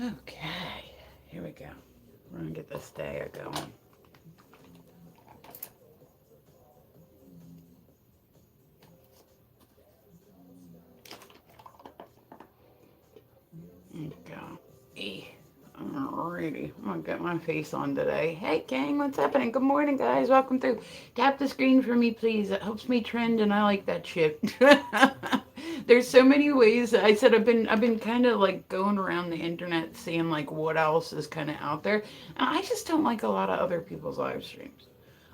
Okay, here we go. We're gonna get this day going. Go. Alrighty, I'm gonna get my face on today. Hey, gang, what's happening? Good morning, guys. Welcome through. Tap the screen for me, please. It helps me trend, and I like that shit. There's so many ways. I said I've been kind of like going around the internet, seeing like what else is kind of out there, and I just don't like a lot of other people's live streams.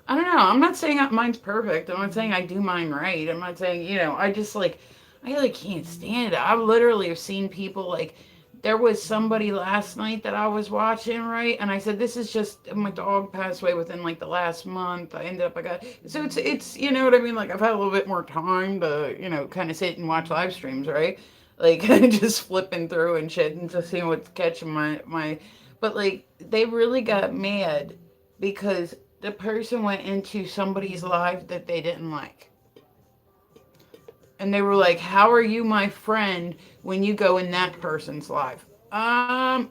I don't know. I'm not saying mine's perfect. I'm not saying I do mine right. I'm not saying, I just like, I like can't stand it. I literally have seen people like, there was somebody last night that I was watching, right? And I said, this is just, my dog passed away within like the last month. I got, so it's, you know what I mean? Like I've had a little bit more time to, kind of sit and watch live streams, right? Like just flipping through and shit and just seeing what's catching but like they really got mad because the person went into somebody's live that they didn't like. And they were like, how are you my friend when you go in that person's live? I'm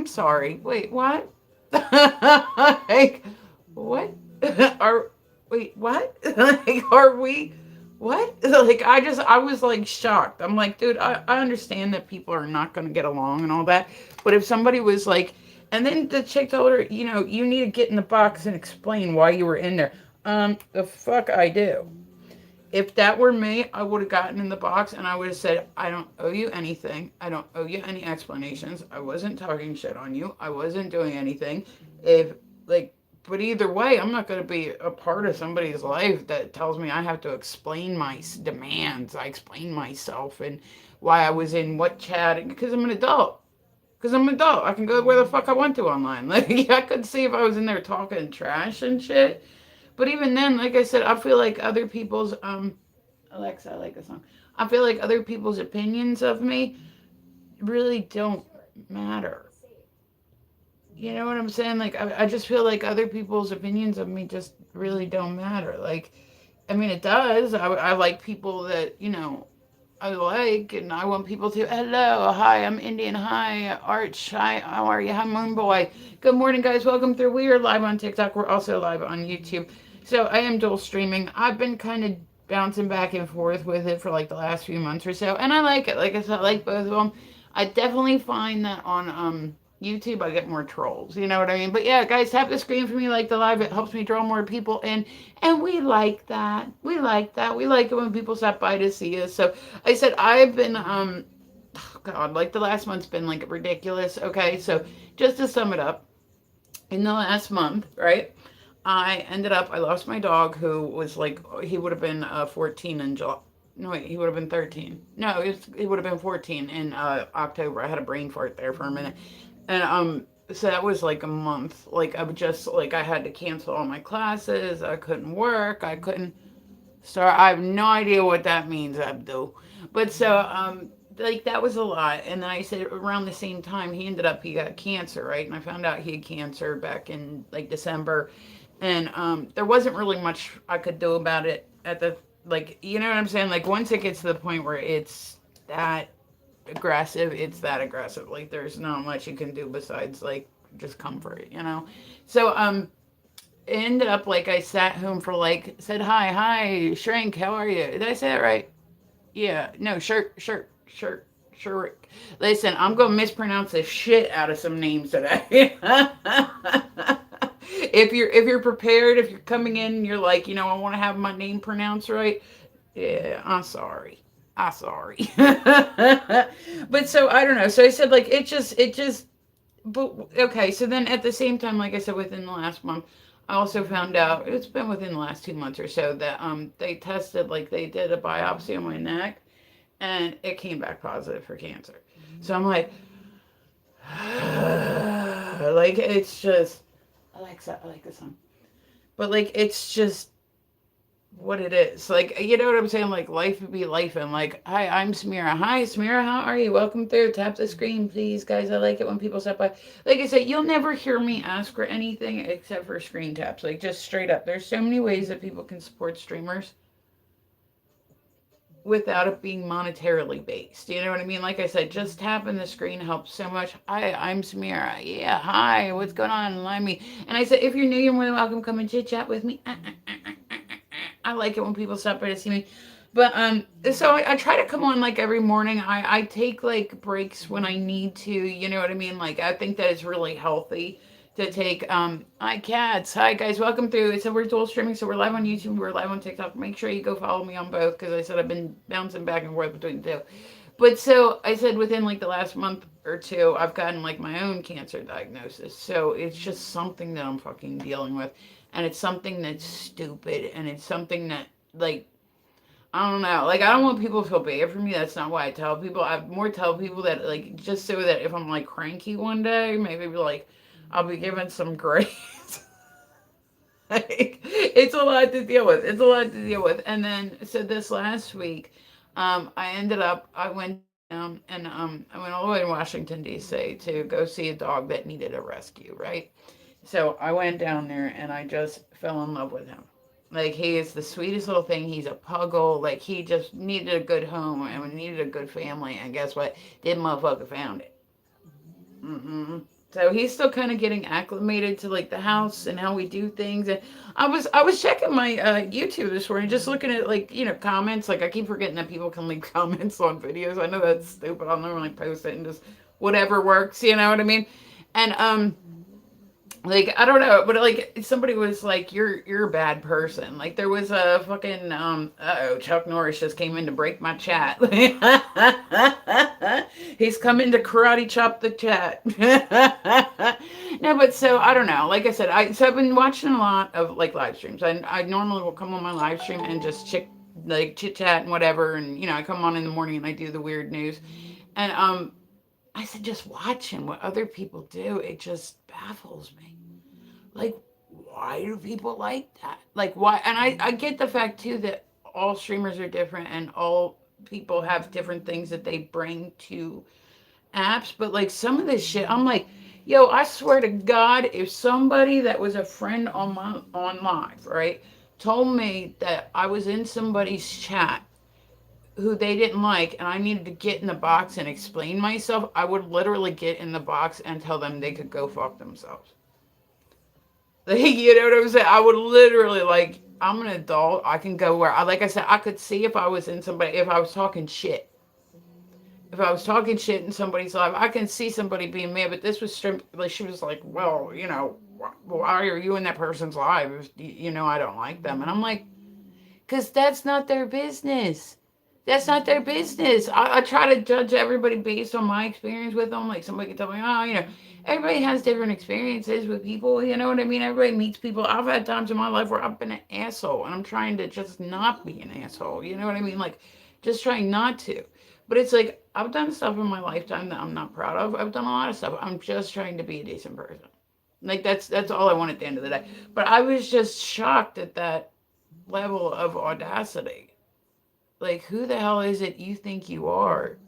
sorry. Wait, what? Like, what? Are, wait, what? Like, are we, what? Like, I was like shocked. I'm like, dude, I understand that people are not going to get along and all that. But if somebody was like, and then the chick told her, you need to get in the box and explain why you were in there. The fuck I do. If that were me, I would have gotten in the box and I would have said, I don't owe you anything. I don't owe you any explanations. I wasn't talking shit on you. I wasn't doing anything. If, like, but either way, I'm not going to be a part of somebody's life that tells me I have to explain my demands. I explain myself and why I was in what chat because I'm an adult. Because I'm an adult. I can go where the fuck I want to online. Like, I could see if I was in there talking trash and shit. But even then, like I said, I feel like other people's Alexa, I like the song. I feel like other people's opinions of me really don't matter. You know what I'm saying? Like I just feel like other people's opinions of me just really don't matter. Like I mean, it does. I like people that I like, and I want people to. Hello, hi, I'm Indian. Hi, Arch. Hi, how are you? Hi, Moon Boy. Good morning, guys. Welcome through. We are live on TikTok. We're also live on YouTube. So I am dual streaming. I've been kind of bouncing back and forth with it for like the last few months or so, and I like it. Like I said, I like both of them. I definitely find that on YouTube I get more trolls. You know what I mean? But yeah, guys, tap the screen for me like the live. It helps me draw more people in, and we like that. We like that. We like it when people stop by to see us. So I said I've been oh God, like the last month's been like ridiculous. Okay, so just to sum it up, in the last month, right? I lost my dog who was like he would have been 14 in July. No wait, he would have been 13. No, he would have been 14 in October. I had a brain fart there for a minute, and so that was like a month. Like I would just like I had to cancel all my classes. I couldn't work. I couldn't start. I have no idea what that means, Abdul. But so like that was a lot. And then I said around the same time he got cancer, right? And I found out he had cancer back in like December, and there wasn't really much I could do about it at the like you know what I'm saying. Like once it gets to the point where it's that aggressive, it's that aggressive. Like there's not much you can do besides like just comfort, you know. So it ended up like I sat home for like said hi shrink, how are you? Did I say that right? Yeah, no, shirt. Listen, I'm gonna mispronounce the shit out of some names today. If you're prepared, if you're coming in, you're like, I want to have my name pronounced right. Yeah, I'm sorry. I'm sorry. But so I don't know. So I said like it just but okay, so then at the same time, like I said, within the last month, I also found out it's been within the last 2 months or so that they tested like they did a biopsy on my neck and it came back positive for cancer. So I'm like, like it's just Alexa, I like this song, but like it's just what it is. Like, you know what I'm saying? Like, life would be life. And like, hi, I'm Samira. Hi, Samira. How are you? Welcome through. Tap the screen, please, guys. I like it when people step by. Like I said, you'll never hear me ask for anything except for screen taps. Like, just straight up. There's so many ways that people can support streamers. without it being monetarily based. You know what I mean? Like I said, just tapping the screen helps so much. Hi, I'm Samira. Yeah, hi, what's going on? Line me. And I said, if you're new, you're more than welcome. Come and chit chat with me. I like it when people stop by to see me. But so I try to come on like every morning. I take like breaks when I need to. You know what I mean? Like I think that it's really healthy to take. Hi cats. Hi guys. Welcome through. So we're dual streaming. So we're live on YouTube. We're live on TikTok. Make sure you go follow me on both because I said I've been bouncing back and forth between the two. But so I said within like the last month or two, I've gotten like my own cancer diagnosis. So it's just something that I'm fucking dealing with. And it's something that's stupid. And it's something that, like, I don't know. Like, I don't want people to feel bad for me. That's not why I tell people. I more tell people that, like, just so that if I'm, like, cranky one day, maybe, like, I'll be given some grace. Like, it's a lot to deal with. It's a lot to deal with. And then, so this last week, I ended up, I went down and I went all the way to Washington, D.C. to go see a dog that needed a rescue, right? So I went down there and I just fell in love with him. Like he is the sweetest little thing. He's a puggle. Like he just needed a good home and needed a good family. And guess what? That motherfucker found it. Mm-hmm. So he's still kind of getting acclimated to like the house and how we do things. And I was checking my YouTube this morning, just looking at like comments. Like I keep forgetting that people can leave comments on videos. I know that's stupid. I'll normally post it and just whatever works. You know what I mean? And like I don't know, but like somebody was like, "You're a bad person." Like there was a fucking oh Chuck Norris just came in to break my chat. He's coming to karate chop the chat. No, but so I don't know. Like I said, I've been watching a lot of like live streams. I normally will come on my live stream and just chit chat and whatever, and I come on in the morning and I do the weird news, and I said just watching what other people do, it just baffles me. Like, why do people like that? Like, why? And I get the fact too that all streamers are different and all people have different things that they bring to apps. But like some of this shit, I'm like, yo, I swear to God, if somebody that was a friend on live, right, told me that I was in somebody's chat who they didn't like and I needed to get in the box and explain myself, I would literally get in the box and tell them they could go fuck themselves. Like, you know what I'm saying? I would literally like, I'm an adult. I can go where like I said, I could see if I was in somebody, if I was talking shit. If I was talking shit in somebody's life, I can see somebody being mad. But this was like she was like, well, why are you in that person's life? I don't like them, and I'm like, because that's not their business. That's not their business. I try to judge everybody based on my experience with them. Like somebody can tell me, oh, everybody has different experiences with people. You know what I mean? Everybody meets people. I've had times in my life where I've been an asshole and I'm trying to just not be an asshole. You know what I mean? Like just trying not to. But it's like I've done stuff in my lifetime that I'm not proud of. I've done a lot of stuff. I'm just trying to be a decent person. Like that's all I want at the end of the day. But I was just shocked at that level of audacity. Like, who the hell is it you think you are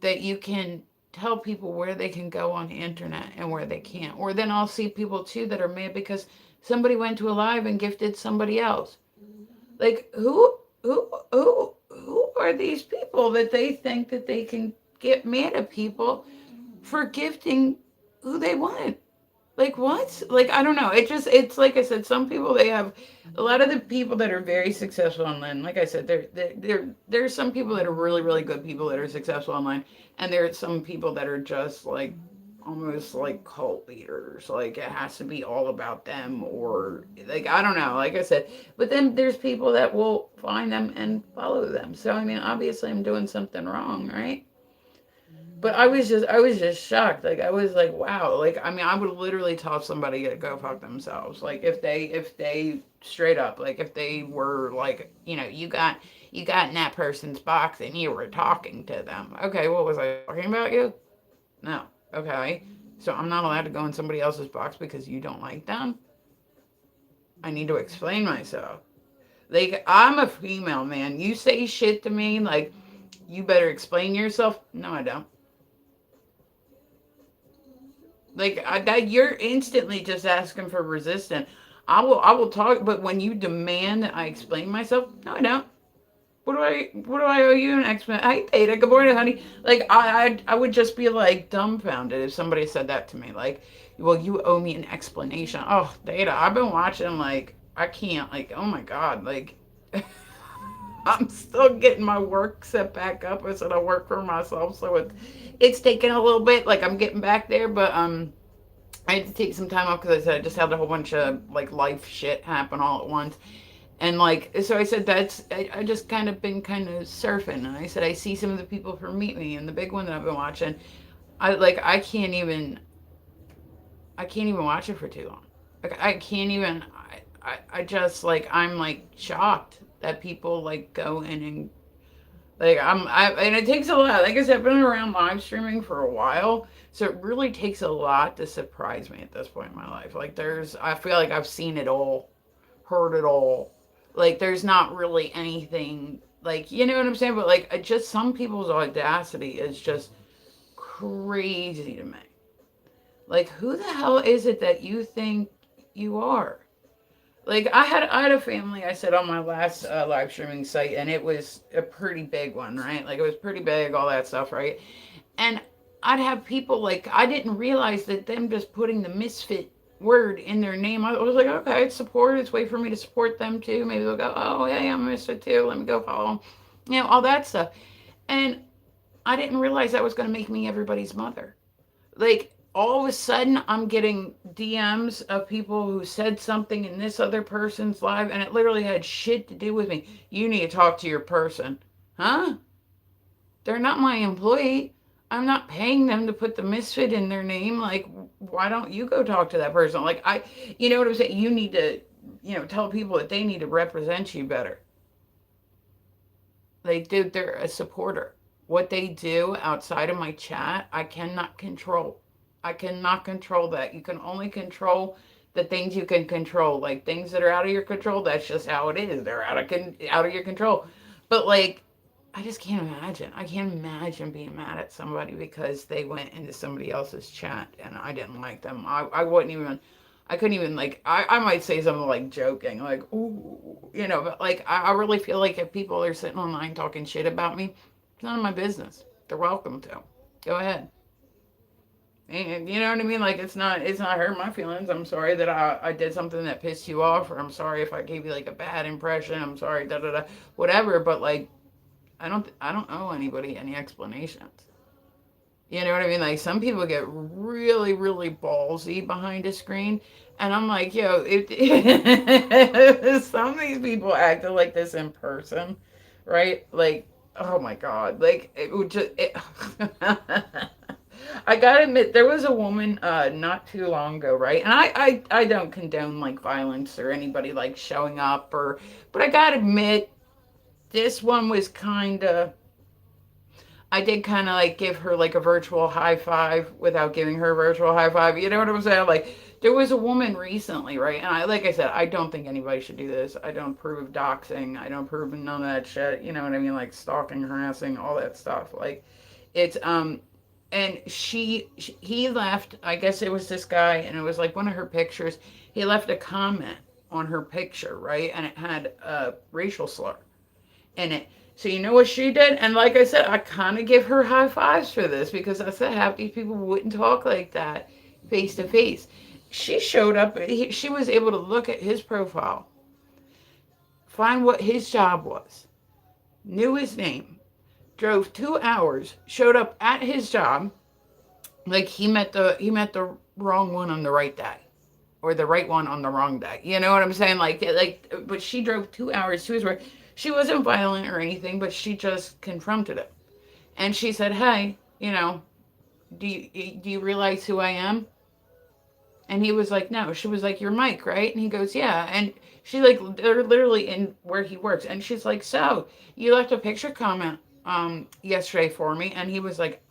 that you can tell people where they can go on the internet and where they can't? Or then I'll see people too that are mad because somebody went to a live and gifted somebody else. Like, who are these people that they think that they can get mad at people for gifting who they want? Like what? Like I don't know. It's like I said. Some people they have a lot of the people that are very successful online. Like I said, there's some people that are really good people that are successful online, and there are some people that are just like almost like cult leaders. Like it has to be all about them, or like I don't know. Like I said, but then there's people that will find them and follow them. So I mean, obviously, I'm doing something wrong, right? But I was just shocked. Like I was like, wow. Like I mean, I would literally tell somebody to go fuck themselves. Like if they straight up, like if they were like, you got in that person's box and you were talking to them. Okay, what was I talking about you? No. Okay. So I'm not allowed to go in somebody else's box because you don't like them? I need to explain myself. Like I'm a female, man. You say shit to me like you better explain yourself. No, I don't. Like that, you're instantly just asking for resistance. I will talk, but when you demand that I explain myself, no, I don't. what do I owe you an explanation? Hey, Theta, good morning, honey. Like I would just be like dumbfounded if somebody said that to me. Like, well, you owe me an explanation. Oh, Theta, I've been watching. Like, I can't. Like, oh my god. Like, I'm still getting my work set back up. I said I work for myself, so it's taking a little bit. Like, I'm getting back there, but I had to take some time off because I said I just had a whole bunch of like life shit happen all at once. And like, so I said, I just kind of been kind of surfing. And I said, I see some of the people from Meet Me and the big one that I've been watching. I can't even watch it for too long. Like, I can't even, I just like, I'm like shocked that people like go in and like, and it takes a lot. Like I said, I've been around live streaming for a while. So it really takes a lot to surprise me at this point in my life. Like, I feel like I've seen it all, heard it all. Like, there's not really anything, like, you know what I'm saying? But like, just some people's audacity is just crazy to me. Like, who the hell is it that you think you are? Like, I had a family I said on my last live streaming site, and it was a pretty big one, right? Like, it was pretty big, all that stuff, right? And I'd have people like, I didn't realize that them just putting the misfit word in their name. I was like, okay, it's support. It's a way for me to support them too. Maybe they'll go, oh, hey, I'm a misfit too. Let me go follow them. You know, all that stuff. And I didn't realize that was going to make me everybody's mother. Like, all of a sudden, I'm getting DMs of people who said something in this other person's live, and it literally had shit to do with me. You need to talk to your person. Huh? They're not my employee. I'm not paying them to put the misfit in their name. Like, why don't you go talk to that person? Like, you know what I'm saying? You need to, tell people that they need to represent you better. Like, dude, they're a supporter. What they do outside of my chat, I cannot control. I cannot control that. You can only control the things you can control. Like, things that are out of your control, that's just how it is. They're out of your control. But like, I just can't imagine. I can't imagine being mad at somebody because they went into somebody else's chat and I didn't like them. I wouldn't even, I couldn't even like, I might say something like joking, like, ooh, but like, I really feel like if people are sitting online talking shit about me, it's none of my business. They're welcome to. Go ahead. And you know what I mean? Like, it's not hurting my feelings. I'm sorry that I did something that pissed you off, or I'm sorry if I gave you like a bad impression. I'm sorry, da da da, whatever. But like, I don't owe anybody any explanations. You know what I mean? Like, some people get really, really ballsy behind a screen, and I'm like, yo, if some of these people acted like this in person, right? Like, oh my god, like it would just. I gotta admit, there was a woman not too long ago, right? And I don't condone like violence or anybody like showing up but I gotta admit, this one was kind of, I did kind of like give her like a virtual high five without giving her a virtual high five. You know what I'm saying? Like, there was a woman recently, right? And like I said, I don't think anybody should do this. I don't approve of doxing. I don't approve of none of that shit. You know what I mean? Like stalking, harassing, all that stuff. Like, it's and he left. I guess it was this guy, and it was like one of her pictures. He left a comment on her picture, right? And it had a racial slur in it. So you know what she did? And like I said, I kind of give her high fives for this because I said half these people wouldn't talk like that face to face. She showed up. She was able to look at his profile, find what his job was, knew his name, drove 2 hours, showed up at his job. Like, he met the wrong one on the right day, or the right one on the wrong day. You know what I'm saying? But she drove 2 hours to his work. She wasn't violent or anything, but she just confronted him. And she said, hey, do you realize who I am? And he was like, no. She was like, you're Mike, right? And he goes, yeah. And she like, they're literally in where he works. And she's like, so you left a picture comment yesterday for me. And he was like,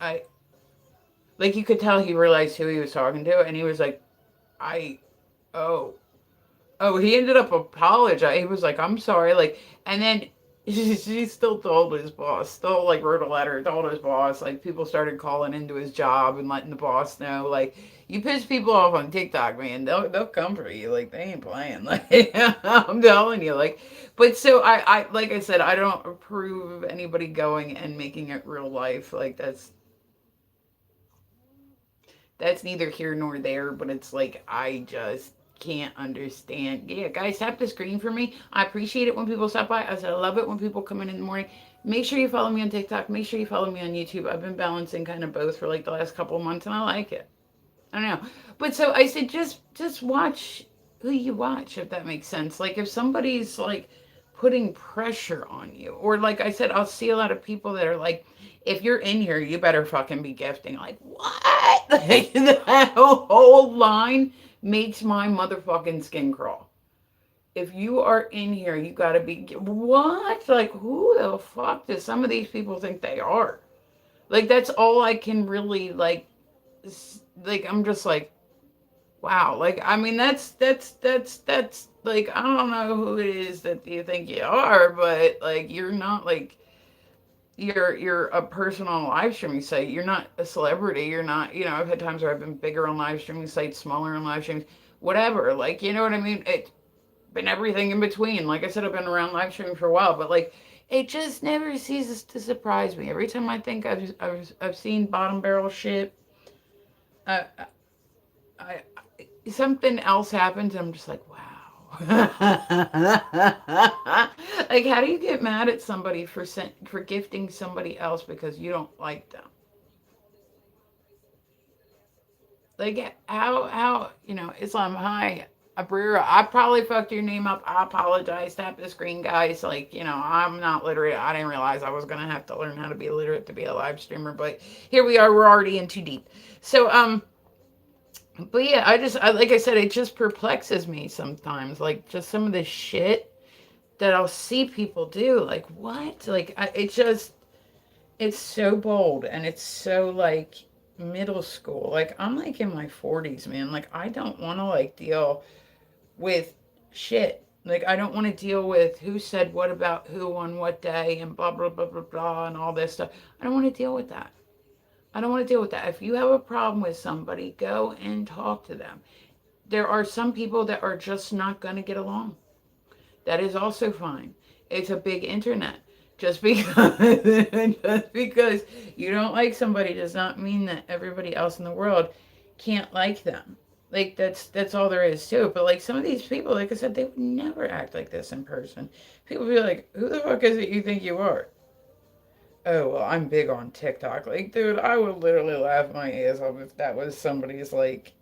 like, you could tell he realized who he was talking to. And he was like, I, oh, he ended up apologizing. He was like, I'm sorry. Like, and then She still told his boss, still like wrote a letter, told his boss, like people started calling into his job and letting the boss know, like, you piss people off on TikTok, man, they'll come for you. Like they ain't playing. Like I'm telling you, like but so I like I said, I don't approve of anybody going and making it real life. Like that's neither here nor there, but it's like I just can't understand. Yeah, guys, tap the screen for me. I appreciate it when people stop by. I said I love it when people come in the morning. Make sure you follow me on TikTok. Make sure you follow me on YouTube. I've been balancing kind of both for like the last couple of months, and I like it. I don't know, but so I said just watch who you watch, if that makes sense. Like if somebody's like putting pressure on you, or like I said, I'll see a lot of people that are like, if you're in here, you better fucking be gifting. Like what? Like, that whole line makes my motherfucking skin crawl. If you are in here, you gotta be what? Like who the fuck does some of these people think they are? Like that's all I can really like I'm just like wow. Like I mean that's like I don't know who it is that you think you are, but like you're not like you're a person on a live streaming site. You're not a celebrity. You're not, I've had times where I've been bigger on live streaming sites, smaller on live streams, whatever. Like, you know what I mean? It's been everything in between. Like I said, I've been around live streaming for a while, but like it just never ceases to surprise me. Every time I think I've seen bottom barrel shit, I, I, something else happens. And I'm just like, wow. Like, how do you get mad at somebody for gifting somebody else because you don't like them? Like, how Islam? Hi, Abrira. I probably fucked your name up. I apologize. Tap the screen, guys. Like, I'm not literate. I didn't realize I was gonna have to learn how to be literate to be a live streamer, but here we are. We're already in too deep. So, but yeah, like I said, it just perplexes me sometimes. Like, just some of the shit that I'll see people do. Like, what? Like, it's so bold and it's so like middle school. Like, I'm like in my 40s, man. Like, I don't want to like deal with shit. Like, I don't want to deal with who said what about who on what day and blah, blah, blah, blah, blah, and all this stuff. I don't want to deal with that. I don't want to deal with that. If you have a problem with somebody, go and talk to them. There are some people that are just not going to get along. That is also fine. It's a big internet. Just because just because you don't like somebody does not mean that everybody else in the world can't like them. Like that's all there is to it. But like some of these people, like I said, they would never act like this in person. People be like, "Who the fuck is it you think you are?" Oh well, I'm big on TikTok. Like, dude, I would literally laugh my ass off if that was somebody's like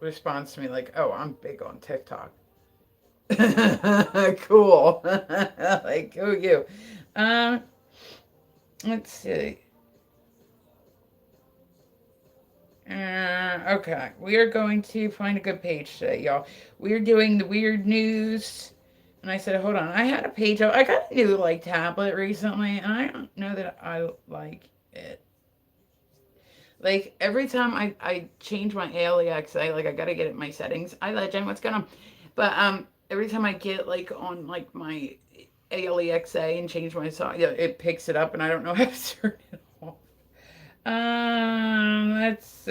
response to me. Like, "Oh, I'm big on TikTok." Cool. Like, who are you? Um, let's see. Okay, we are going to find a good page today, y'all. We're doing the weird news. And I said, hold on, I had a page. I got a new like tablet recently, and I don't know that I like it. Like every time I change my ALEXA, like I gotta get it in my settings. I legend, what's going on? But every time I get like on like my ALEXA and change my song, yeah, it picks it up, and I don't know how to turn it off. Let's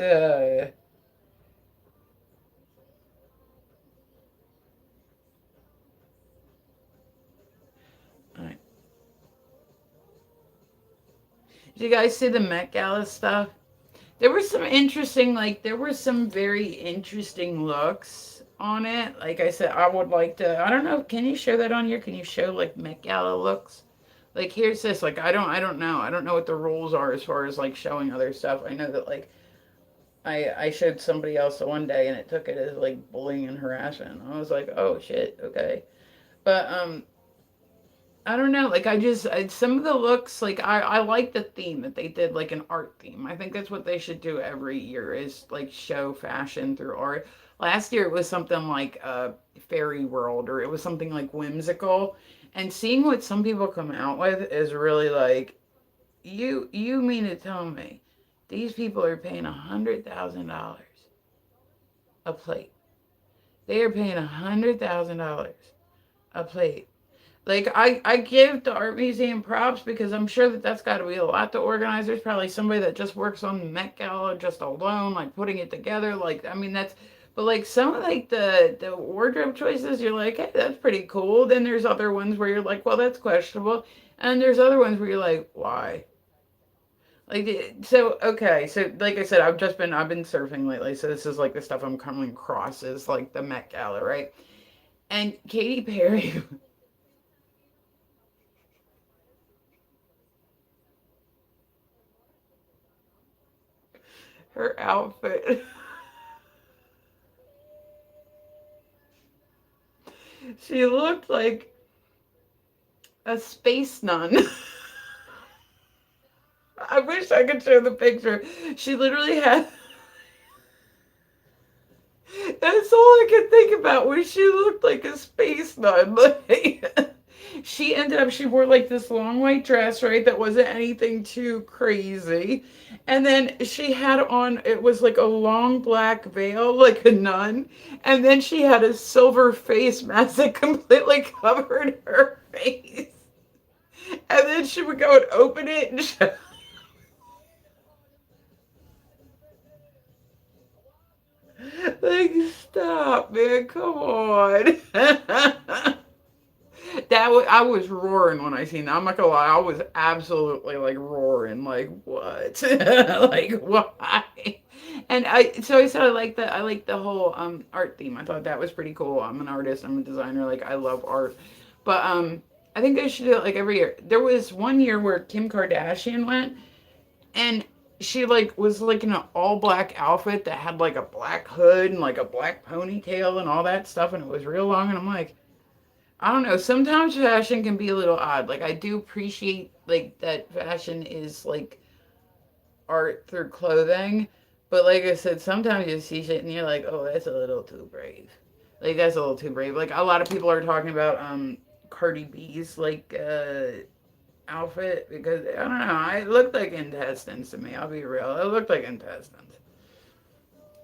all right. Did you guys see the Met Gala stuff? There were some interesting, like, there were some very interesting looks on it. Like I said, I would like to, I don't know, can you show that on here? Can you show, like, Met Gala looks? Like, here's this, like, I don't know. I don't know what the rules are as far as, like, showing other stuff. I know that, like, I showed somebody else one day and it took it as, like, bullying and harassment. I was like, oh, shit, okay. But, I don't know. Like some of the looks, like I like the theme that they did, like an art theme. I think that's what they should do every year is like show fashion through art. Last year it was something like fairy world, or it was something like whimsical. And seeing what some people come out with is really like you mean to tell me these people are paying $100,000 a plate. They are paying $100,000 a plate. Like I give the art museum props because I'm sure that that's got to be a lot to organize. There's probably somebody that just works on the Met Gala just alone, like putting it together. Like I mean that's, but like some of like the wardrobe choices, you're like, hey, that's pretty cool. Then there's other ones where you're like, well, that's questionable, and there's other ones where you're like, why? Like so okay, so like I said, I've been surfing lately, so this is like the stuff I'm coming across is like the Met Gala, right? And Katy Perry, her outfit. She looked like a space nun. I wish I could show the picture. She literally had. That's all I could think about was she looked like a space nun. Like, she ended up, she wore like this long white dress, right? That wasn't anything too crazy. And then she had on, it was like a long black veil, like a nun. And then she had a silver face mask that completely covered her face. And then she would go and open it and like, stop, man, come on. I was roaring when I seen that. I'm not gonna lie, I was absolutely like roaring, like what, like why? And I said I like the whole art theme. I thought that was pretty cool. I'm an artist. I'm a designer. Like I love art, but I think they should do it like every year. There was one year where Kim Kardashian went, and she like was like in an all black outfit that had like a black hood and like a black ponytail and all that stuff, and it was real long. And I'm like, I don't know. Sometimes fashion can be a little odd. Like I do appreciate like that fashion is like art through clothing, but like I said, sometimes you see shit and you're like, oh, that's a little too brave. Like that's a little too brave. Like a lot of people are talking about Cardi B's like outfit because I don't know. It looked like intestines to me. I'll be real. It looked like intestines.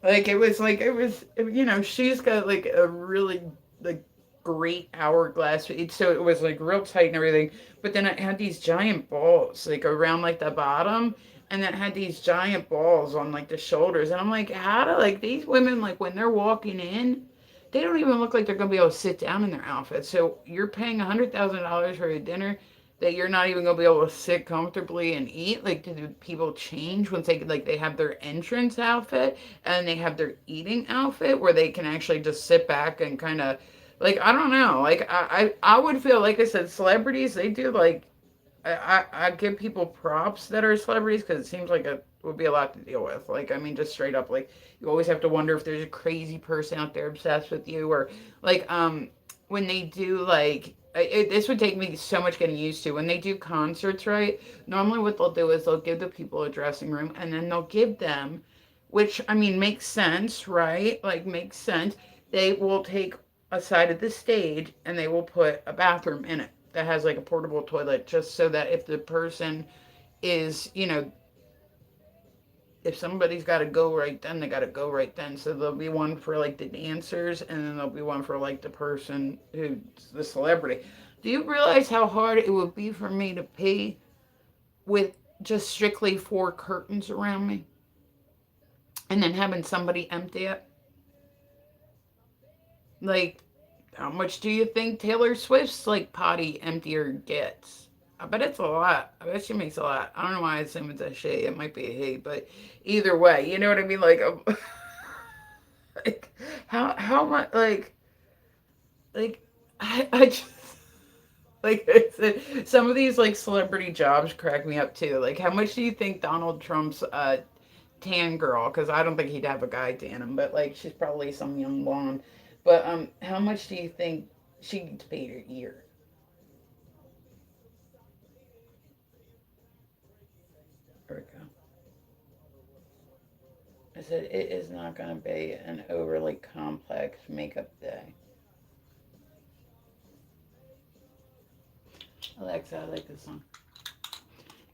Like it was you know she's got like a really like great hourglass. So it was like real tight and everything. But then it had these giant balls like around like the bottom, and it had these giant balls on like the shoulders. And I'm like, how do like these women like when they're walking in, they don't even look like they're gonna be able to sit down in their outfit. So you're paying $100,000 for a dinner that you're not even gonna be able to sit comfortably and eat. Like, do people change once they have their entrance outfit and they have their eating outfit where they can actually just sit back and kind of like I don't know. Like I would feel like I said, celebrities they do like I give people props that are celebrities because it seems like it would be a lot to deal with. Like, I mean, just straight up, like, you always have to wonder if there's a crazy person out there obsessed with you, or like, when they do like, this would take me so much getting used to when they do concerts, right? Normally, what they'll do is they'll give the people a dressing room, and then they'll give them, which I mean makes sense, right? Like makes sense. They will take a side of the stage and they will put a bathroom in it that has like a portable toilet just so that if the person is, you know, if somebody's got to go right then, they got to go right then. So there'll be one for like the dancers and then there'll be one for like the person who's the celebrity. Do you realize how hard it would be for me to pee with just strictly four curtains around me and then having somebody empty it? Like, how much do you think Taylor Swift's like potty emptier gets? I bet it's a lot. I bet she makes a lot. I don't know why I assume it's a she. It might be a he, but either way, you know what I mean? Like, like how much? Like I just like I said, some of these like celebrity jobs crack me up too. Like, how much do you think Donald Trump's tan girl? Because I don't think he'd have a guy tan him, but like she's probably some young blonde. But how much do you think she gets paid a year? There we go. I said it is not going to be an overly complex makeup day. Alexa, I like this song.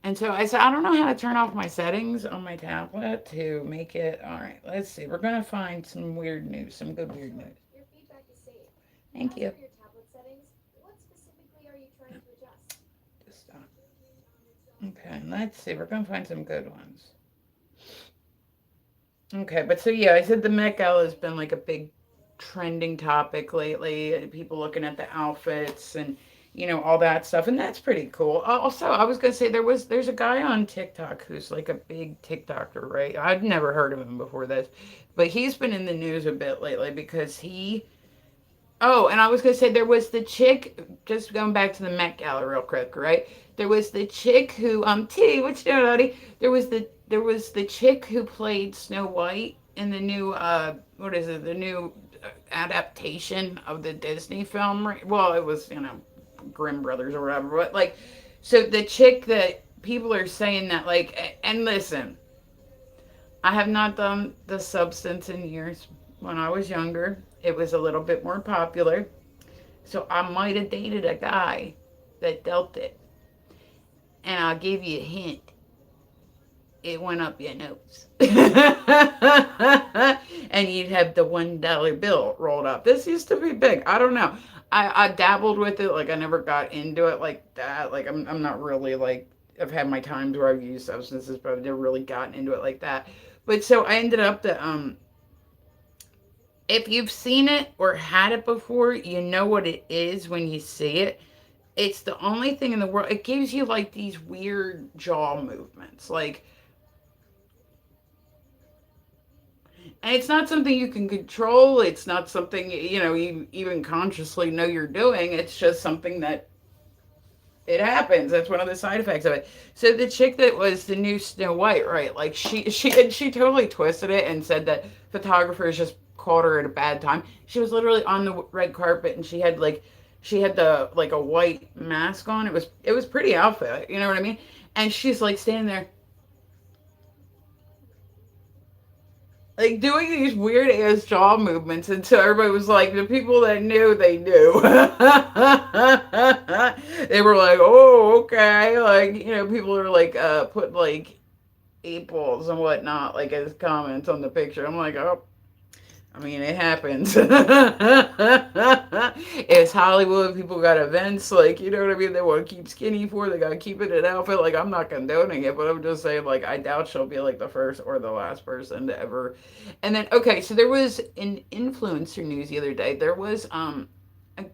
And so I said, I don't know how to turn off my settings on my tablet to make it. All right, let's see. We're going to find some weird news, some good weird news. Thank you. Okay, let's see. We're gonna find some good ones. Okay, but so yeah, I said the Met Gala has been like a big trending topic lately. People looking at the outfits and all that stuff, and that's pretty cool. Also, I was gonna say there's a guy on TikTok who's like a big TikToker, right? I'd never heard of him before this, but he's been in the news a bit lately because he. Oh, and I was gonna say there was the chick. Just going back to the Met Gala real quick, right? There was the chick who T. What you doing, Audie? There was the chick who played Snow White in the new what is it? The new adaptation of the Disney film. Right? Well, it was Grimm Brothers or whatever. But like, so the chick that people are saying that like, and listen, I have not done the substance in years. When I was younger, it was a little bit more popular. So I might have dated a guy that dealt it. And I'll give you a hint. It went up your nose. And you'd have the $1 bill rolled up. This used to be big. I don't know. I dabbled with it. Like, I never got into it like that. Like, I'm not really like, I've had my times where I've used substances, but I've never really gotten into it like that. But so I ended up that, if you've seen it or had it before, you know what it is when you see it. It's the only thing in the world. It gives you like these weird jaw movements. Like, and it's not something you can control. It's not something, you even consciously know you're doing. It's just something that it happens. That's one of the side effects of it. So the chick that was the new Snow White, right? Like she totally twisted it and said that photographers just caught her at a bad time. She was literally on the red carpet and she had the like a white mask on. It was pretty outfit, you know what I mean? And she's like standing there like doing these weird ass jaw movements until everybody was like, the people that knew, they knew. They were like, oh, okay. Like, people are like, put like 8 balls and whatnot, like as comments on the picture. I'm like, oh, I mean, it happens. It's Hollywood. People got events, like, you know what I mean? They want to keep skinny for. They got to keep it an outfit. Like, I'm not condoning it, but I'm just saying, like, I doubt she'll be like the first or the last person to ever. And then, okay, so there was an influencer news the other day. There was a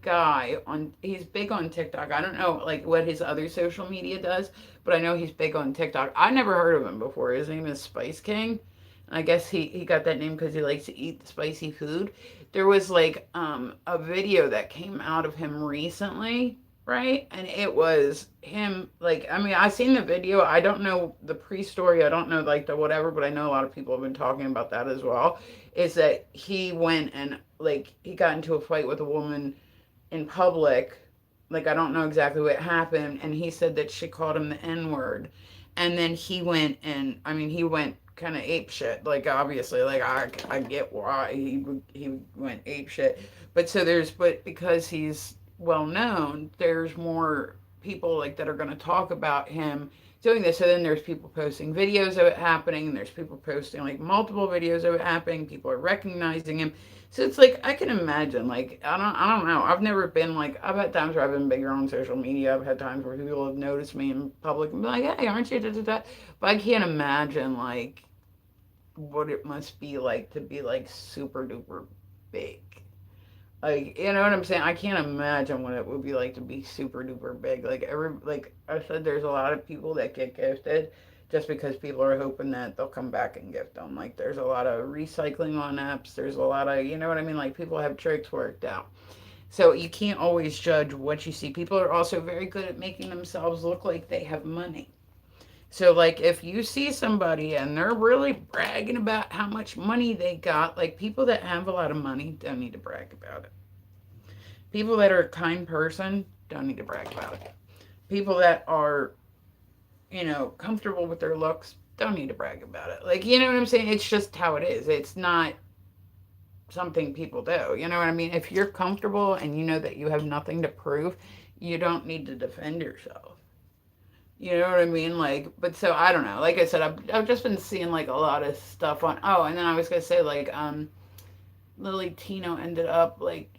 guy on. He's big on TikTok. I don't know like what his other social media does, but I know he's big on TikTok. I never heard of him before. His name is Spice King. I guess he got that name because he likes to eat spicy food. There was like a video that came out of him recently, right? And it was him like, I mean, I seen the video. I don't know the pre-story. I don't know like the whatever, but I know a lot of people have been talking about that as well. Is that he went and like he got into a fight with a woman in public. Like I don't know exactly what happened, and he said that she called him the N word, and then he went and I mean he went kind of ape shit. Like obviously, like I get why he went ape shit, but because he's well known, there's more people like that are going to talk about him doing this. So then there's people posting videos of it happening, and there's people posting like multiple videos of it happening. People are recognizing him. So it's like I can imagine, like I don't know. I've never been like I've had times where I've been bigger on social media. I've had times where people have noticed me in public and be like, "Hey, aren't you?" Da, da, da. But I can't imagine like what it must be like to be like super duper big. Like, you know what I'm saying? I can't imagine what it would be like to be super duper big. Like I said, there's a lot of people that get gifted just because people are hoping that they'll come back and gift them. Like there's a lot of recycling on apps. There's a lot of, you know what I mean? Like people have tricks worked out. So you can't always judge what you see. People are also very good at making themselves look like they have money. So, like, if you see somebody and they're really bragging about how much money they got, like, people that have a lot of money don't need to brag about it. People that are a kind person don't need to brag about it. People that are, comfortable with their looks don't need to brag about it. Like, you know what I'm saying? It's just how it is. It's not something people do. You know what I mean? If you're comfortable and you know that you have nothing to prove, you don't need to defend yourself. You know what I mean? Like, but so I don't know. Like I said, I've just been seeing like a lot of stuff on. Oh, and then I was gonna say like Lily Tino ended up like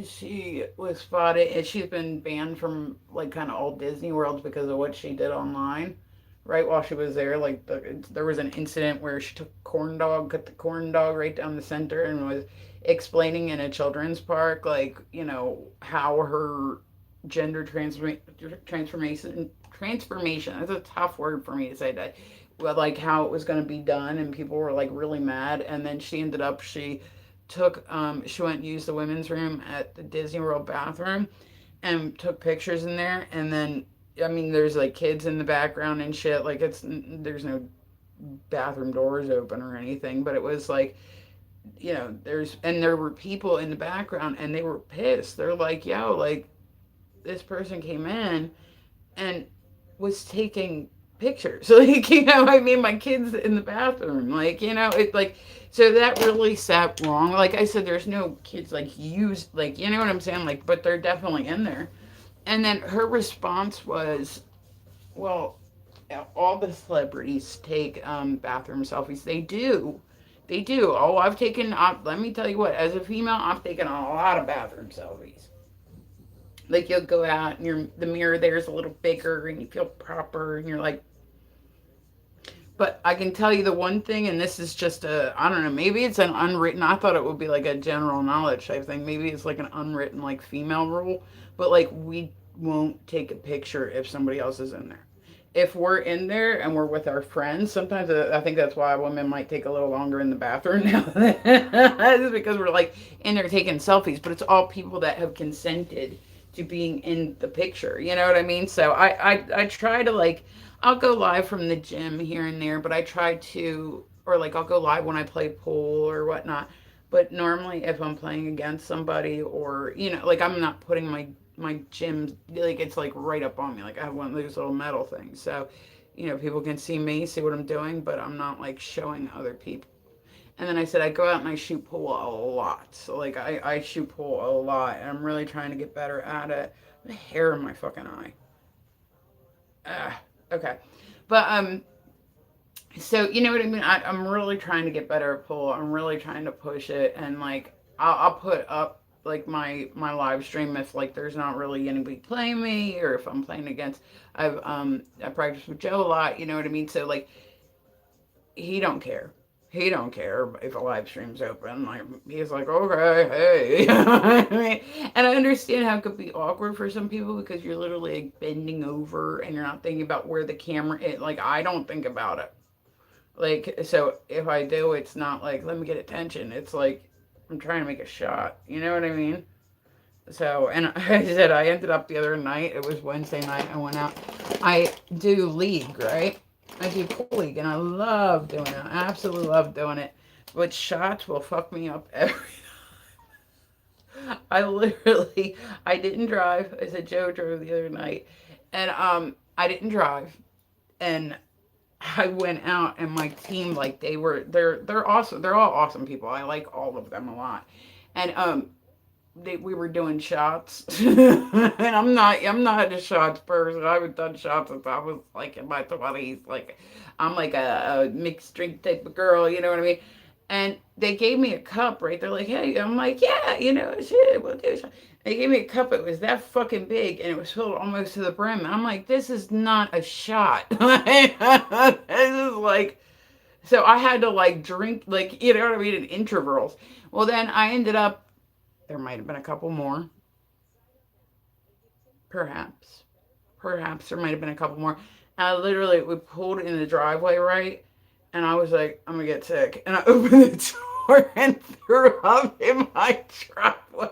she was spotted, and she's been banned from like kind of all Disney worlds because of what she did online. Right while she was there, like there was an incident where she took corn dog, cut the corn dog right down the center, and was explaining in a children's park, like how her gender transformation. That's a tough word for me to say that. Well, like how it was going to be done, and people were like really mad, and then she went and used the women's room at the Disney World bathroom and took pictures in there, and then I mean there's like kids in the background and shit, like there's no bathroom doors open or anything, but it was like there were people in the background and they were pissed. They're like, yo, like this person came in and was taking pictures. Like, I mean, my kids in the bathroom, like, it like, so that really sat wrong. Like I said, there's no kids like used, like, you know what I'm saying? Like, but they're definitely in there. And then her response was, well, all the celebrities take bathroom selfies. They do. They do. Oh, let me tell you what, as a female, I've taken a lot of bathroom selfies. Like you'll go out and the mirror there's a little bigger and you feel proper and you're like, but I can tell you the one thing, and this is just I don't know, maybe it's an unwritten, I thought it would be like a general knowledge type thing. Maybe it's like an unwritten, like, female rule, but like, we won't take a picture if somebody else is in there. If we're in there and we're with our friends, sometimes I think that's why women might take a little longer in the bathroom now. It's because we're like in there taking selfies, but it's all people that have consented to being in the picture. You know what I mean? So I try to like, I'll go live from the gym here and there, but I try to, or like I'll go live when I play pool or whatnot. But normally, if I'm playing against somebody, or like I'm not putting my gym, like it's like right up on me. Like I have one of those little metal things, so people can see me, see what I'm doing, but I'm not like showing other people. And then I said I go out and I shoot pool a lot. So like I shoot pool a lot, and I'm really trying to get better at it. The hair in my fucking eye. Ah, okay. But so you know what I mean. I'm really trying to get better at pool. I'm really trying to push it, and like I'll put up like my live stream if like there's not really anybody playing me, or if I'm playing against. I practice with Joe a lot. You know what I mean. So like he don't care. He don't care if a live stream's open. Like he's like, okay, hey. I mean, and I understand how it could be awkward for some people because you're literally like bending over and you're not thinking about where the camera is. Like I don't think about it. Like so, if I do, it's not like let me get attention. It's like I'm trying to make a shot. You know what I mean? So, and I said I ended up the other night. It was Wednesday night. I went out. I do league, right? I do pool league, and I love doing it. I absolutely love doing it. But shots will fuck me up every. I literally, I didn't drive. I said Joe drove the other night, and I didn't drive, and I went out, and my team, like they're awesome. They're all awesome people. I like all of them a lot, and we were doing shots, and I'm not a shots person. I haven't done shots since I was like in my 20s. Like I'm like a mixed drink type of girl, you know what I mean? And they gave me a cup, right? They're like, hey, I'm like, yeah, shit, we'll do a shot. They gave me a cup. It was that fucking big, and it was filled almost to the brim. And I'm like, this is not a shot. This is like, so I had to like drink, like, you know what I mean, in intervals. Well, then I ended up, there might have been a couple more. Perhaps. Perhaps there might have been a couple more. And I literally, we pulled in the driveway, right? And I was like, I'm going to get sick. And I opened the door and threw up in my driveway.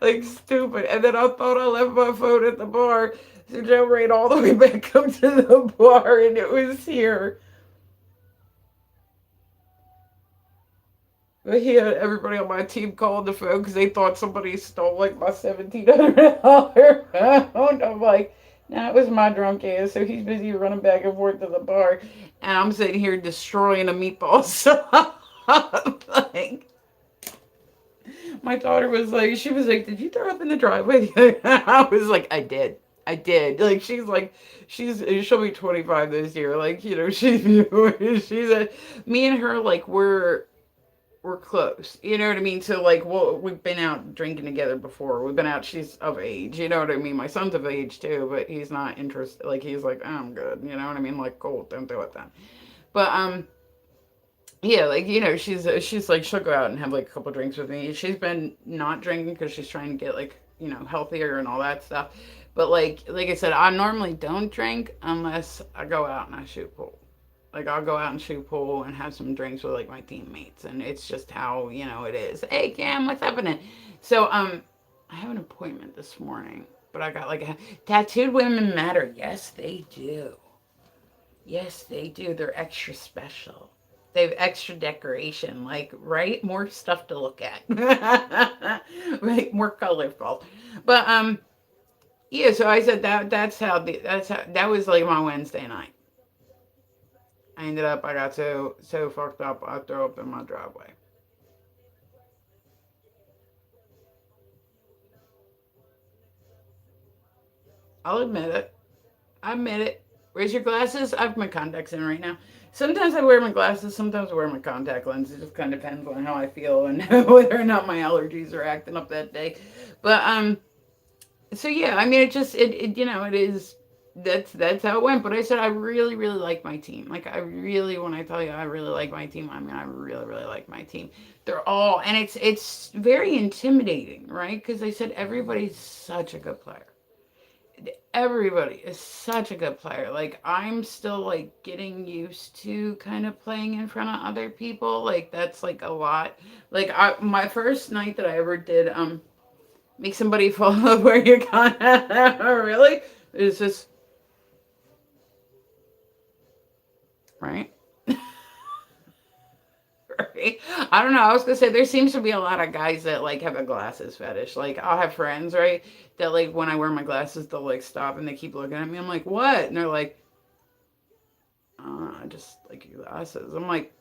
Like stupid. And then I thought I left my phone at the bar. So Joe ran all the way back up to the bar and it was here. But he had everybody on my team calling the phone because they thought somebody stole like my $1,700 phone. I'm like, nah, it was my drunk ass. So he's busy running back and forth to the bar, and I'm sitting here destroying a meatball. So like, my daughter was like, she was like, "Did you throw up in the driveway?" I was like, "I did." I did. Like she'll be 25 this year. Like she's she's a me and her like we're we're close. You know what I mean? So like, well, we've been out drinking together before. We've been out. She's of age. You know what I mean? My son's of age too, but he's not interested. Like he's like, oh, I'm good. You know what I mean? Like, cool, don't do it then. But yeah, like she's like she'll go out and have like a couple drinks with me. She's been not drinking because she's trying to get like healthier and all that stuff. But like I said, I normally don't drink unless I go out and I shoot pool. Like I'll go out and shoot pool and have some drinks with like my teammates, and it's just how it is. Hey Cam, what's happening? So I have an appointment this morning, but I got like tattooed women matter. Yes, they do. Yes, they do. They're extra special. They have extra decoration, like right, more stuff to look at, right, more colorful. But yeah. So I said that was like my Wednesday night. I ended up, I got so fucked up, I threw up in my driveway. I'll admit it. I admit it. Raise your glasses. I have my contacts in right now. Sometimes I wear my glasses. Sometimes I wear my contact lenses. It just kind of depends on how I feel and whether or not my allergies are acting up that day. But so yeah, I mean, it is. That's how it went. But I said I really really like my team. Like I really, when I tell you I really like my team, I mean I really really like my team. They're all, and it's very intimidating, right? Because I said everybody's such a good player. Everybody is such a good player. Like I'm still like getting used to kind of playing in front of other people. Like that's like a lot. Like my first night that I ever did make somebody fall over your con. Really? It's just right. Right. I don't know. I was gonna say there seems to be a lot of guys that like have a glasses fetish. Like I'll have friends, right, that like when I wear my glasses, they'll like stop and they keep looking at me. I'm like, what? And they're like, I just like your glasses. I'm like,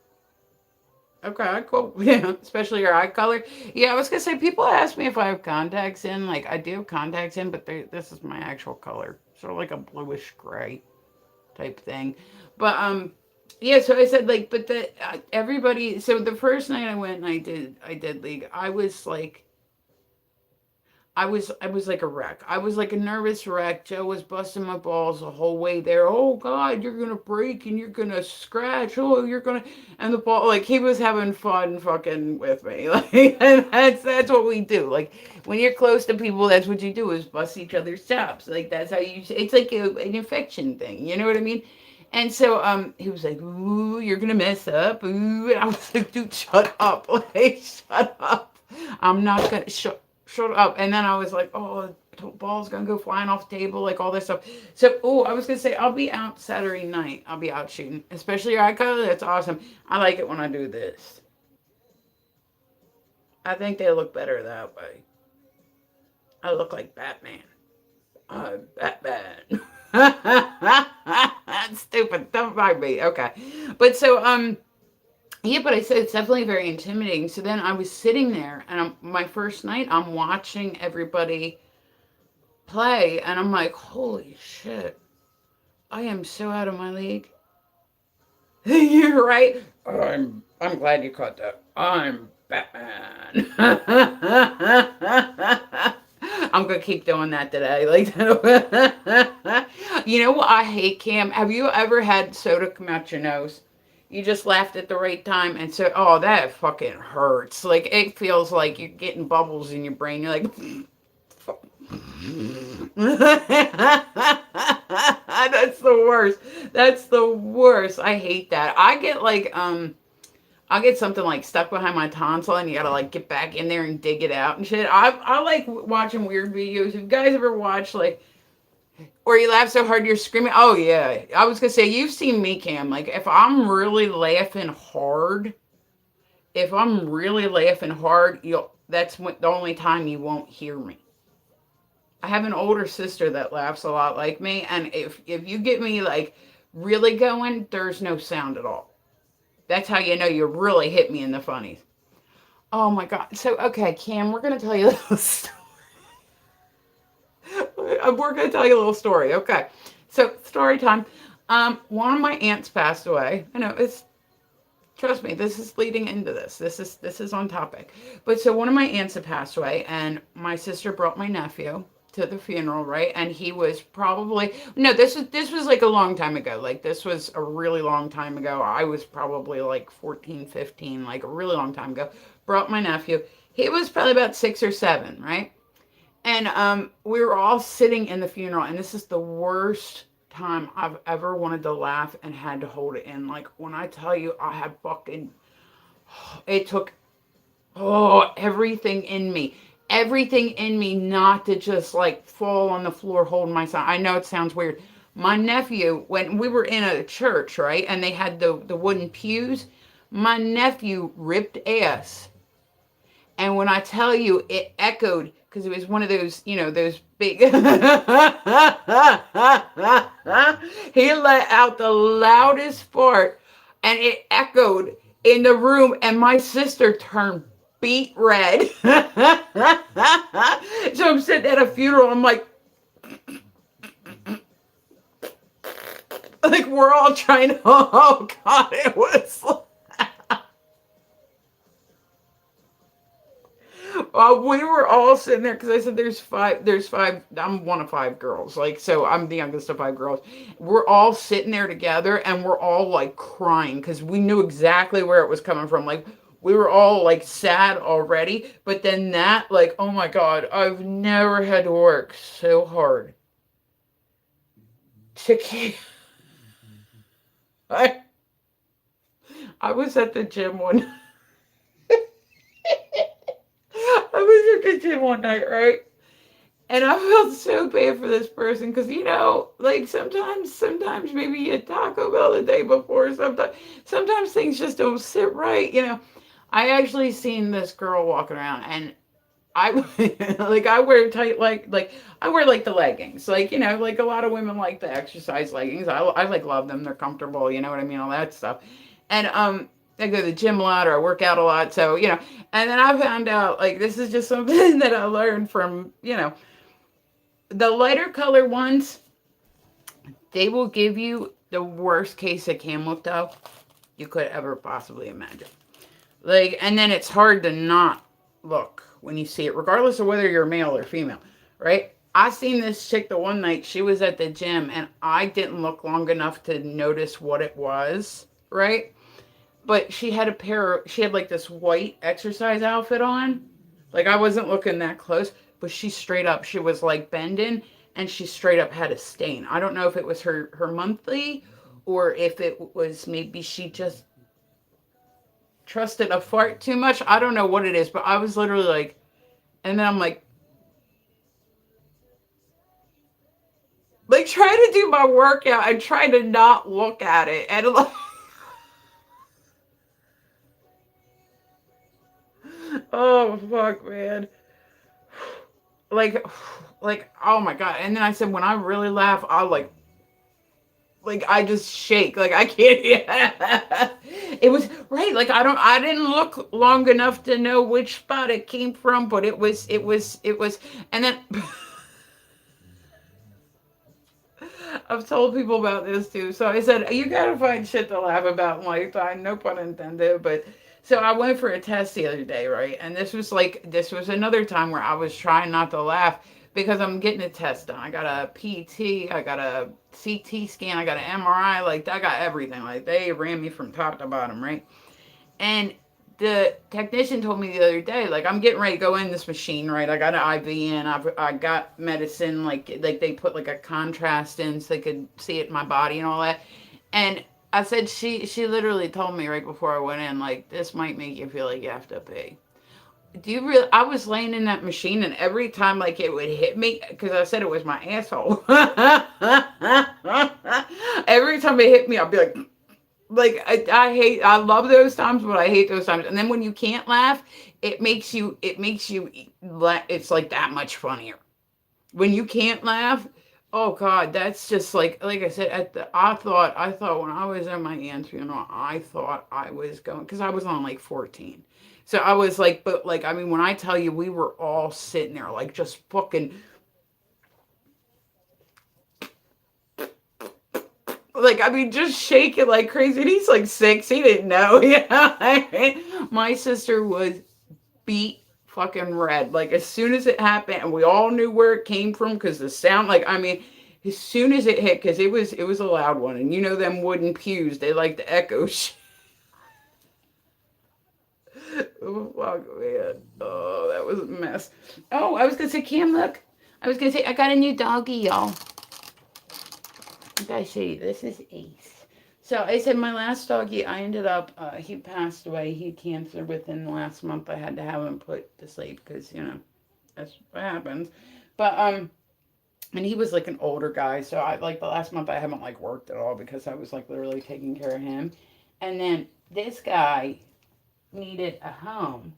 okay, cool. Yeah, especially your eye color. Yeah, I was gonna say people ask me if I have contacts in. Like I do have contacts in, but this is my actual color, sort of like a bluish gray type thing. But yeah, so I said like, but the everybody. So the first night I went and I did league. I was like a wreck. I was like a nervous wreck. Joe was busting my balls the whole way there. Oh God, you're gonna break and you're gonna scratch. Oh, you're gonna, and the ball, like he was having fun fucking with me. Like, and that's what we do. Like when you're close to people, that's what you do is bust each other's chops. Like that's how you. It's like an infection thing. You know what I mean? And so he was like, "Ooh, you're gonna mess up." Ooh, and I was like, "Dude, shut up! Like, shut up! I'm not gonna shut up." And then I was like, "Oh, ball's gonna go flying off the table," like all this stuff. So, oh, I was gonna say I'll be out Saturday night. I'll be out shooting, especially your eye color. That's awesome. I like it when I do this. I think they look better that way. I look like Batman. Batman. That's stupid. Don't mind me. Okay, but so yeah, but I said it's definitely very intimidating. So then I was sitting there, and my first night, I'm watching everybody play, and I'm like, holy shit, I am so out of my league. You're right. I'm glad you caught that. I'm Batman. I'm gonna keep doing that today. Like, you know what I hate, Cam? Have you ever had soda come out your nose? You just laughed at the right time, and so, oh, that fucking hurts. Like it feels like you're getting bubbles in your brain. You're like, that's the worst. That's the worst. I hate that. I get like I'll get something like stuck behind my tonsil, and you gotta like get back in there and dig it out and shit. I like watching weird videos. If you guys ever watch like, or you laugh so hard you're screaming. Oh yeah, I was gonna say you've seen me, Cam. Like if I'm really laughing hard, if I'm really laughing hard, you'll that's the only time you won't hear me. I have an older sister that laughs a lot like me, and if you get me like really going, there's no sound at all. That's how you know you really hit me in the funnies. Oh my god. So okay, Cam, we're gonna tell you a little story. We're gonna tell you a little story. Okay. So story time. One of my aunts passed away. I know it's Trust me, this is leading into this. This is on topic. But so one of my aunts had passed away, and my sister brought my nephew to the funeral, right? And he was probably no, this was like a long time ago. Like this was a really long time ago. I was probably like 14, 15, like a really long time ago. Brought my nephew. He was probably about 6 or 7, right? And we were all sitting in the funeral, and this is the worst time I've ever wanted to laugh and had to hold it in. Like when I tell you, I had fucking. It took everything in me not to just like fall on the floor holding my son. I know it sounds weird. My nephew, when we were in a church, right, and they had the wooden pews, my nephew ripped ass. And when I tell you, it echoed because it was one of those, those big. He let out the loudest fart, and it echoed in the room. And my sister turned beet red. So I'm sitting at a funeral. I'm like we're all trying to. Oh God, it was. We were all sitting there because I said there's five. There's five. I'm one of 5 girls. Like so, I'm the youngest of 5 girls. We're all sitting there together, and we're all like crying because we knew exactly where it was coming from. Like we were all like sad already, but then that, like, oh my God, I've never had to work so hard to keep. I I was at the gym one. I was at the gym one night, right? And I felt so bad for this person because like sometimes maybe you had Taco Bell the day before. Sometimes things just don't sit right. I actually seen this girl walking around, and I like I wear tight like I wear like the leggings, like a lot of women like the exercise leggings. I like love them. They're comfortable. You know what I mean? All that stuff. And I go to the gym a lot, or I work out a lot. So and then I found out, like, this is just something that I learned from the lighter color ones. They will give you the worst case of camel toe you could ever possibly imagine. Like, and then it's hard to not look when you see it, regardless of whether you're male or female, right? I seen this chick the one night. She was at the gym, and I didn't look long enough to notice what it was, right? But she had like this white exercise outfit on. Like I wasn't looking that close, but she was like bending, and she straight up had a stain. I don't know if it was her monthly, or if it was maybe she just trusted a fart too much. I don't know what it is, but I was literally like, and then I'm like trying to do my workout and trying to not look at it, and like, oh fuck, man. like oh my God. And then I said, when I really laugh, I like I just shake. Like I can't. Yeah. It was right. Like I didn't look long enough to know which spot it came from, but it was. And then I've told people about this too. So I said, you gotta find shit to laugh about in lifetime, no pun intended. But so I went for a test the other day, right? And this was another time where I was trying not to laugh because I'm getting a test done. I got a PT, I got a CT scan, I got an MRI, like I got everything. Like they ran me from top to bottom, right? And the technician told me the other day, like, I'm getting ready to go in this machine, right? I got an IV in, I got medicine, like they put like a contrast in so they could see it in my body and all that. And I said, she literally told me right before I went in, like, this might make you feel like you have to pee. Do you really? I was laying in that machine, and every time like it would hit me, because I said it was my asshole. Every time it hit me, I'd be like I love those times, but I hate those times. And then when you can't laugh, it makes you it's like that much funnier. When you can't laugh, oh God, that's just like I said, I thought when I was at my aunt's funeral, I thought I was going, because I was on like 14. So I was like, but like, I mean, when I tell you, we were all sitting there like just fucking Like, I mean, just shaking like crazy. And he's like 6. He didn't know. Yeah. My sister was beat fucking red. Like, as soon as it happened, and we all knew where it came from because the sound, like, I mean, as soon as it hit, because it was a loud one. And you know, them wooden pews, they like to echo shit. Oh, fuck, man. Oh, that was a mess. Oh, I was going to say, Cam, look. I was going to say, I got a new doggy, y'all. I gotta show you. This is Ace. So I said my last doggy, I ended up, he passed away. He had cancer within the last month. I had to have him put to sleep because, that's what happens. But, and he was like an older guy. So I, like the last month I haven't like worked at all because I was like literally taking care of him. And then this guy needed a home.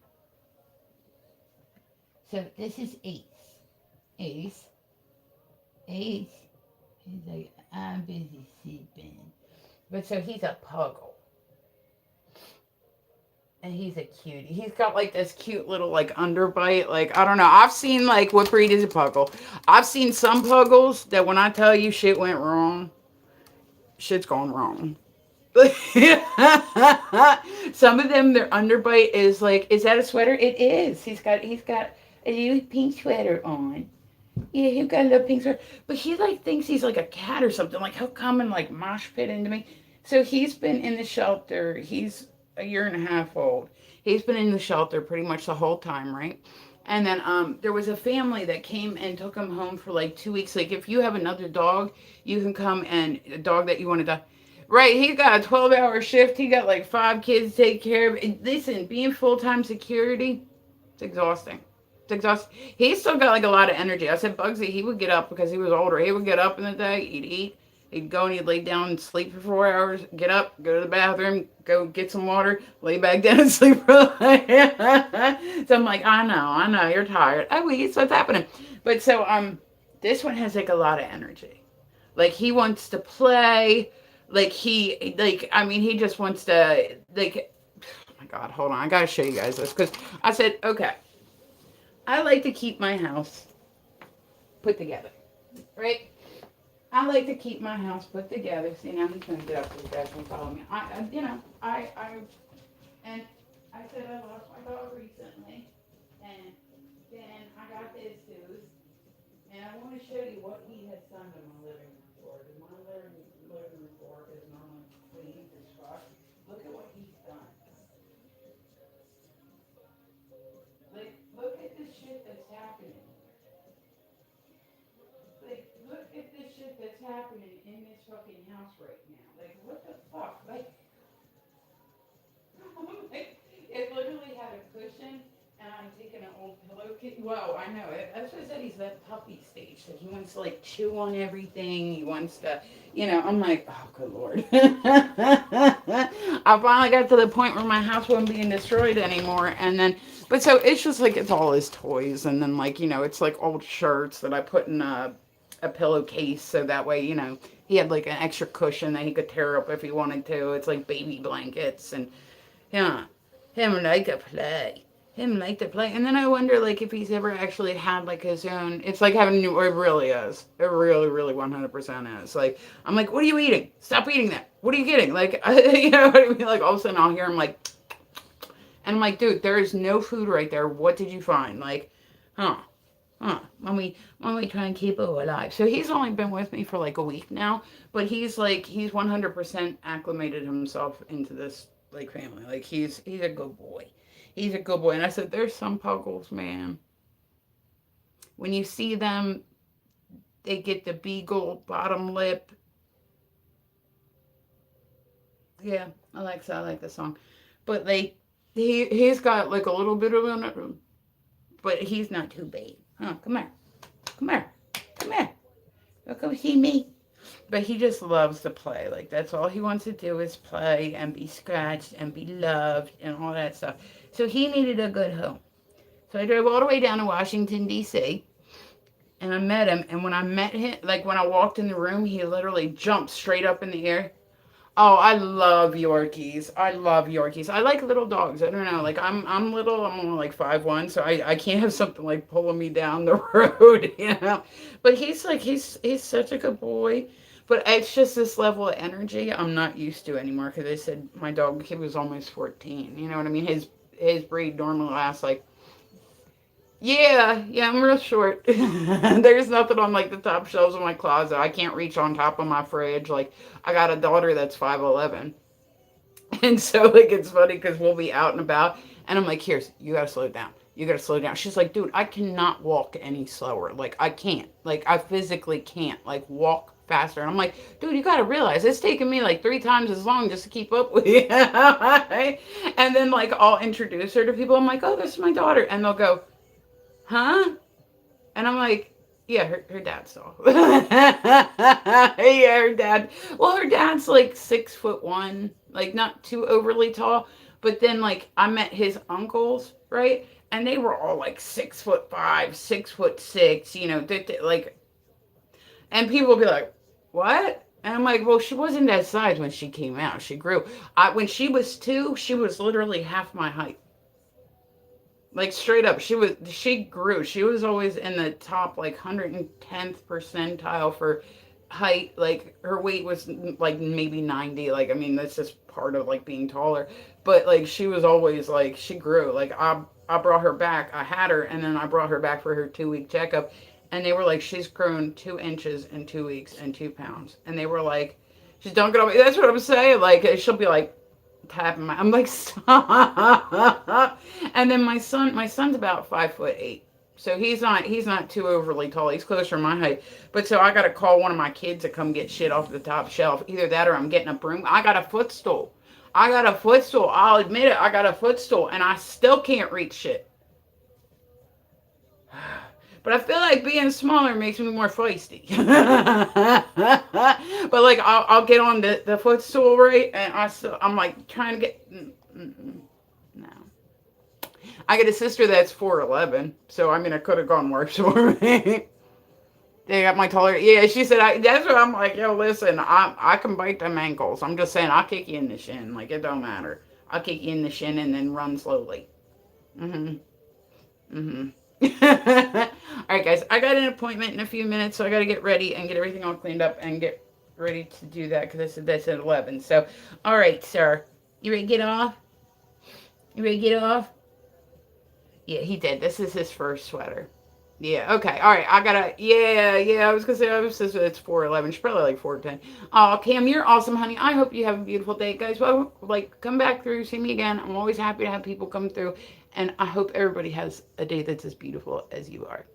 So this is Ace. Ace. Ace. He's like, I'm busy sleeping. But so he's a puggle. And he's a cutie. He's got like this cute little like underbite. Like, I don't know. I've seen like, what breed is a puggle? I've seen some puggles that when I tell you shit went wrong, shit's gone wrong. Some of them, their underbite is like, is that a sweater? It is. He's got a little pink sweater on. Yeah, he got a little pink sweater. But he like thinks he's like a cat or something. Like he'll come and like mosh pit into me. So he's been in the shelter. He's a year and a half old. He's been in the shelter pretty much the whole time, right? And then there was a family that came and took him home for like 2 weeks. Like if you have another dog, you can come and a dog that you want to die. Right, he got a 12-hour shift. He got like 5 kids to take care of. And listen, being full-time security, it's exhausting. It's exhausting. He still got like a lot of energy. I said Bugsy, he would get up because he was older. He would get up in the day, he'd eat, he'd go and he'd lay down and sleep for 4 hours, get up, go to the bathroom, go get some water, lay back down and sleep for So I'm like, I know, you're tired. Oh, wait, so what's happening? But so this one has like a lot of energy. Like he wants to play. Like I mean, he just wants to like. Oh my God, hold on, I gotta show you guys this because I said, okay, I like to keep my house put together, right? I like to keep my house put together. See, now he's gonna get up so you guys can follow me. And I said I lost my dog recently, and then I got this dude, and I want to show you what he has done to my living room floor. Because my living room floor is normally clean as fuck. Look at what he's done. Like, look at the shit that's happening. Like, look at this shit that's happening in this fucking house right now. Like, what the fuck? Like, it literally had a cushion, and I'm taking an old pillowcase. Whoa, I know it. That's what I said. He's that puppy stage. Like he wants to like chew on everything. He wants to, I'm like, oh, good lord. I finally got to the point where my house wasn't being destroyed anymore, and then, but so it's just like it's all his toys, and then like it's like old shirts that I put in a pillowcase so that way he had like an extra cushion that he could tear up if he wanted to. It's like baby blankets and. Yeah, him like to play. Him like to play. And then I wonder, like, if he's ever actually had, like, his own... It's like having a new... It really is. It really, really 100% is. Like, I'm like, what are you eating? Stop eating that. What are you getting? Like, you know what I mean? Like, all of a sudden I'll hear him, like... And I'm like, dude, there is no food right there. What did you find? Like, huh. When we try and keep it alive. So he's only been with me for, like, a week now. But he's 100% acclimated himself into this... like family. Like he's a good boy. He's a good boy. And I said, there's some puggles, man. When you see them, they get the beagle bottom lip. Yeah, Alexa, I like the song. But he's got like a little bit of an, but he's not too big. Huh? Come here. Come here. Come here. Don't come see me. But he just loves to play. Like, that's all he wants to do is play and be scratched and be loved and all that stuff. So he needed a good home. So I drove all the way down to Washington, D.C. And I met him. And when I met him, like when I walked in the room, he literally jumped straight up in the air. Oh, I love Yorkies. I love Yorkies. I like little dogs. I don't know. Like I'm little. I'm only like 5'1", so I can't have something like pulling me down the road, But he's such a good boy. But it's just this level of energy I'm not used to anymore because I said my dog, he was almost 14. You know what I mean? His breed normally lasts like, yeah, I'm real short. There's nothing on like the top shelves of my closet. I can't reach on top of my fridge. Like I got a daughter that's 5'11". And so like it's funny because we'll be out and about and I'm like, here's, you gotta slow down. You gotta slow down. She's like, dude, I cannot walk any slower. Like I can't. Like I physically can't like walk faster. And I'm like, dude, you gotta realize it's taken me like 3 times as long just to keep up with you. And then like I'll introduce her to people. I'm like, oh, this is my daughter. And they'll go, huh? And I'm like, yeah, her dad's tall. Yeah, her dad. Well, her dad's like 6'1", like not too overly tall. But then like I met his uncles, right? And they were all like 6'5", 6'6", like, and people will be like, what? And I'm like, well, she wasn't that size when she came out. She grew. When she was 2, she was literally half my height. Like straight up, she grew. She was always in the top like 110th percentile for height. Like her weight was like maybe 90. Like I mean, that's just part of like being taller. But like she was always like she grew. Like I brought her back. I had her, and then I brought her back for her 2-week checkup, and they were like, she's grown 2 inches in 2 weeks and 2 pounds, and they were like, she's dunking on me. That's what I'm saying. Like she'll be like tapping my. I'm like, stop. And then my son's about 5'8". So he's not too overly tall. He's closer to my height. But so I gotta call one of my kids to come get shit off the top shelf. Either that or I'm getting a broom. I got a footstool. I got a footstool. I'll admit it. I got a footstool and I still can't reach shit. But I feel like being smaller makes me more feisty. But like I'll get on the footstool, right, and I'm like trying to get. No, I got a sister that's 4'11", so I mean I could have gone worse for me. They got my taller. Yeah, she said. That's what I'm like. Yo, listen, I can bite them ankles. I'm just saying, I'll kick you in the shin. Like it don't matter. I'll kick you in the shin and then run slowly. Mhm. Mhm. All right, guys. I got an appointment in a few minutes, so I got to get ready and get everything all cleaned up and get ready to do that because I said that's at 11. So, all right, sir. You ready to get off? You ready to get off? Yeah, he did. This is his first sweater. Yeah, okay. All right. I gotta, yeah. I was gonna say, I was just, it's 4:11. She's probably like 4:10. Oh, Cam, you're awesome, honey. I hope you have a beautiful day, guys. Well, like, come back through, see me again. I'm always happy to have people come through. And I hope everybody has a day that's as beautiful as you are.